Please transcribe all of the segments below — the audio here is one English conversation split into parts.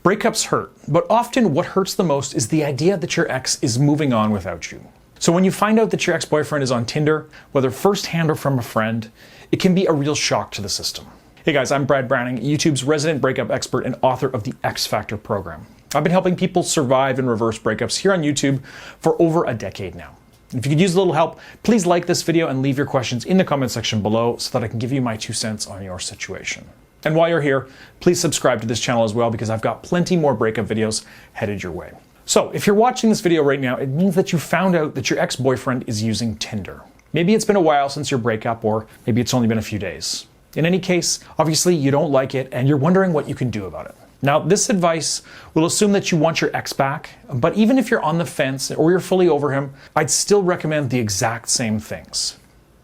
Breakups hurt, but often what hurts the most is the idea that your ex is moving on without you. So when you find out that your ex-boyfriend is on Tinder, whether firsthand or from a friend, it can be a real shock to the system. Hey guys, I'm Brad Browning, YouTube's resident breakup expert and author of the X Factor program. I've been helping people survive and reverse breakups here on YouTube for over a decade now. If you could use a little help, please like this video and leave your questions in the comment section below so that I can give you my 2 cents on your situation. And while you're here, please subscribe to this channel as well because I've got plenty more breakup videos headed your way. So if you're watching this video right now, it means that you found out that your ex-boyfriend is using Tinder. Maybe it's been a while since your breakup, or maybe it's only been a few days. In any case, obviously you don't like it and you're wondering what you can do about it. Now, this advice will assume that you want your ex back, but even if you're on the fence or you're fully over him, I'd still recommend the exact same things.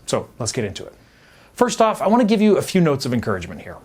So let's get into it. First off, I want to give you a few notes of encouragement here.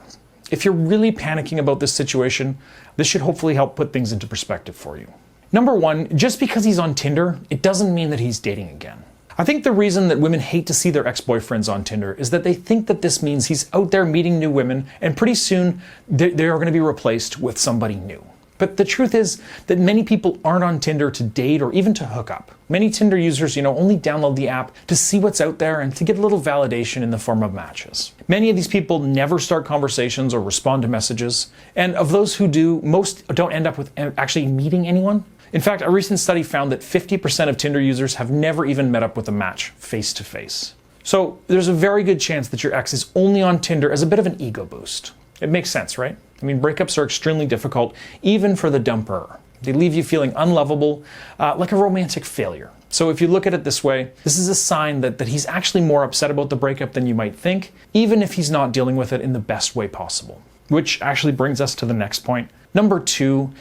If you're really panicking about this situation, this should hopefully help put things into perspective for you. Number one, just because he's on Tinder, it doesn't mean that he's dating again. I think the reason that women hate to see their ex-boyfriends on Tinder is that they think that this means he's out there meeting new women and pretty soon they are going to be replaced with somebody new. But the truth is that many people aren't on Tinder to date or even to hook up. Many Tinder users, only download the app to see what's out there and to get a little validation in the form of matches. Many of these people never start conversations or respond to messages. And of those who do, most don't end up with actually meeting anyone. In fact, a recent study found that 50% of Tinder users have never even met up with a match face to face. So there's a very good chance that your ex is only on Tinder as a bit of an ego boost. It makes sense, right? I mean, breakups are extremely difficult, even for the dumper. They leave you feeling unlovable, like a romantic failure. So if you look at it this way, this is a sign that he's actually more upset about the breakup than you might think, even if he's not dealing with it in the best way possible. Which actually brings us to the next point. Number two,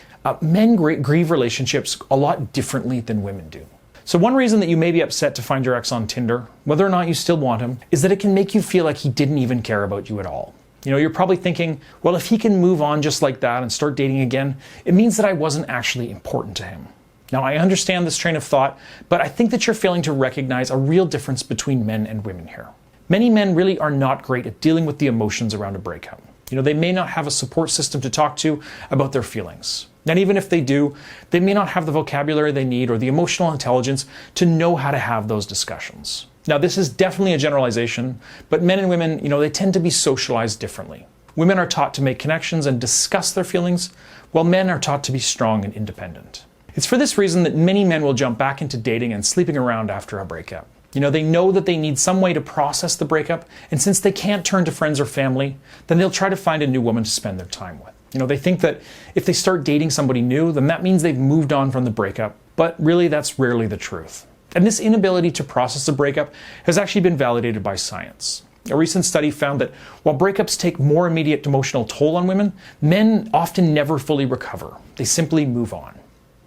men grieve relationships a lot differently than women do. So one reason that you may be upset to find your ex on Tinder, whether or not you still want him, is that it can make you feel like he didn't even care about you at all. You're probably thinking, well, if he can move on just like that and start dating again, it means that I wasn't actually important to him. Now, I understand this train of thought, but I think that you're failing to recognize a real difference between men and women here. Many men really are not great at dealing with the emotions around a breakup. They may not have a support system to talk to about their feelings. And even if they do, they may not have the vocabulary they need or the emotional intelligence to know how to have those discussions. Now, this is definitely a generalization, but men and women, they tend to be socialized differently. Women are taught to make connections and discuss their feelings, while men are taught to be strong and independent. It's for this reason that many men will jump back into dating and sleeping around after a breakup. They know that they need some way to process the breakup, and since they can't turn to friends or family, then they'll try to find a new woman to spend their time with. They think that if they start dating somebody new, then that means they've moved on from the breakup, but really that's rarely the truth. And this inability to process a breakup has actually been validated by science. A recent study found that while breakups take more immediate emotional toll on women, men often never fully recover. They simply move on.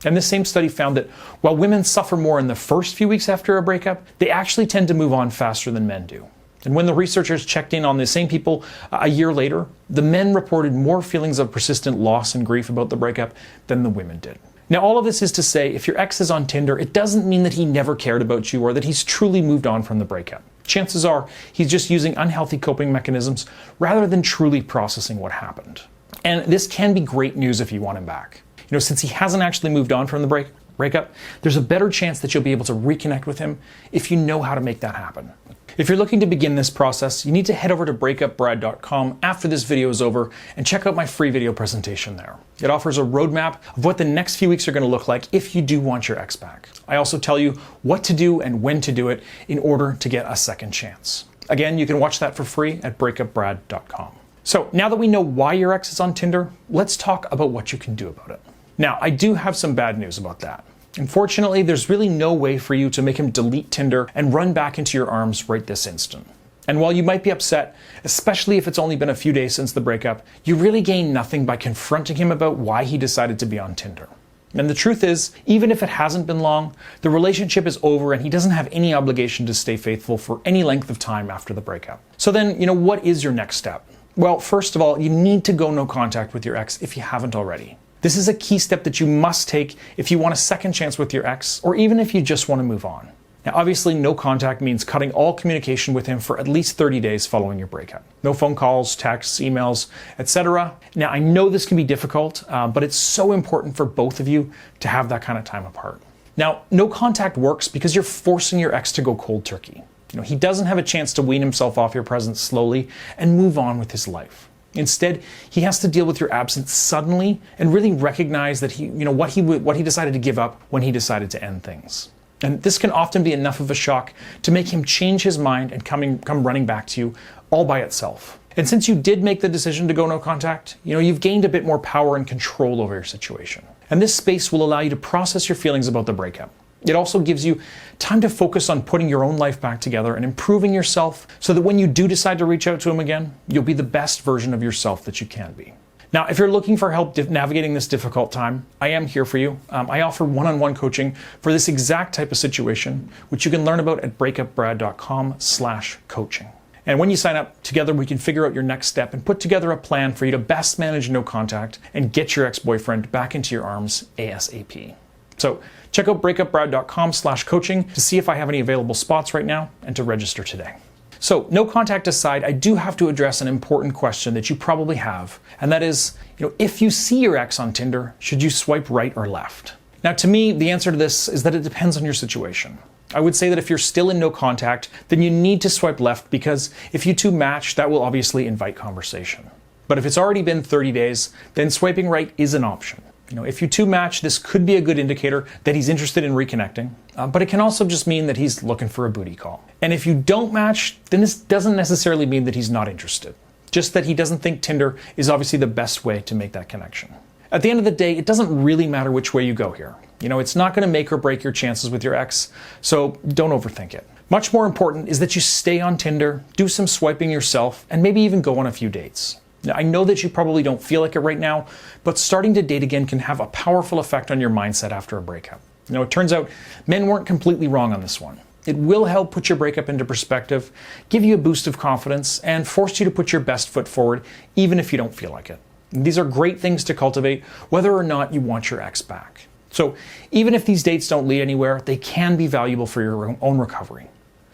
And this same study found that while women suffer more in the first few weeks after a breakup, they actually tend to move on faster than men do. And when the researchers checked in on the same people a year later, the men reported more feelings of persistent loss and grief about the breakup than the women did. Now, all of this is to say, if your ex is on Tinder, it doesn't mean that he never cared about you or that he's truly moved on from the breakup. Chances are he's just using unhealthy coping mechanisms rather than truly processing what happened. And this can be great news if you want him back. Since he hasn't actually moved on from the breakup, there's a better chance that you'll be able to reconnect with him if you know how to make that happen. If you're looking to begin this process, you need to head over to breakupbrad.com after this video is over and check out my free video presentation there. It offers a roadmap of what the next few weeks are going to look like if you do want your ex back. I also tell you what to do and when to do it in order to get a second chance. Again, you can watch that for free at breakupbrad.com. So now that we know why your ex is on Tinder, let's talk about what you can do about it. Now, I do have some bad news about that. Unfortunately, there's really no way for you to make him delete Tinder and run back into your arms right this instant. And while you might be upset, especially if it's only been a few days since the breakup, you really gain nothing by confronting him about why he decided to be on Tinder. And the truth is, even if it hasn't been long, the relationship is over and he doesn't have any obligation to stay faithful for any length of time after the breakup. So then, what is your next step? Well, first of all, you need to go no contact with your ex if you haven't already. This is a key step that you must take if you want a second chance with your ex, or even if you just want to move on. Now, obviously, no contact means cutting all communication with him for at least 30 days following your breakup. No phone calls, texts, emails, etc. Now, I know this can be difficult, but it's so important for both of you to have that kind of time apart. Now, no contact works because you're forcing your ex to go cold turkey. He doesn't have a chance to wean himself off your presence slowly and move on with his life. Instead, he has to deal with your absence suddenly and really recognize that what he decided to give up when he decided to end things. And this can often be enough of a shock to make him change his mind and come running back to you all by itself. And since you did make the decision to go no contact, you've gained a bit more power and control over your situation. And this space will allow you to process your feelings about the breakup. It also gives you time to focus on putting your own life back together and improving yourself so that when you do decide to reach out to him again, you'll be the best version of yourself that you can be. Now, if you're looking for help navigating this difficult time, I am here for you. I offer one-on-one coaching for this exact type of situation, which you can learn about at breakupbrad.com/coaching. And when you sign up, together we can figure out your next step and put together a plan for you to best manage no contact and get your ex-boyfriend back into your arms ASAP. So check out breakupbrad.com/coaching to see if I have any available spots right now and to register today. So no contact aside, I do have to address an important question that you probably have, and that is, if you see your ex on Tinder, should you swipe right or left? Now, to me, the answer to this is that it depends on your situation. I would say that if you're still in no contact, then you need to swipe left because if you two match, that will obviously invite conversation. But if it's already been 30 days, then swiping right is an option. If you two match, this could be a good indicator that he's interested in reconnecting, but it can also just mean that he's looking for a booty call. And if you don't match, then this doesn't necessarily mean that he's not interested, just that he doesn't think Tinder is obviously the best way to make that connection. At the end of the day, it doesn't really matter which way you go here. It's not going to make or break your chances with your ex, so don't overthink it. Much more important is that you stay on Tinder, do some swiping yourself, and maybe even go on a few dates. Now, I know that you probably don't feel like it right now, but starting to date again can have a powerful effect on your mindset after a breakup. It turns out men weren't completely wrong on this one. It will help put your breakup into perspective, give you a boost of confidence, and force you to put your best foot forward, even if you don't feel like it. These are great things to cultivate, whether or not you want your ex back. So even if these dates don't lead anywhere, they can be valuable for your own recovery.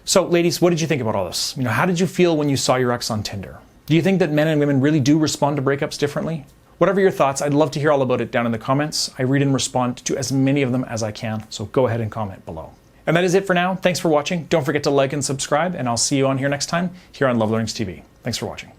So ladies, what did you think about all this? How did you feel when you saw your ex on Tinder? Do you think that men and women really do respond to breakups differently? Whatever your thoughts, I'd love to hear all about it down in the comments. I read and respond to as many of them as I can, so go ahead and comment below. And that is it for now. Thanks for watching. Don't forget to like and subscribe, and I'll see you on here next time here on LoveLearnings TV. Thanks for watching.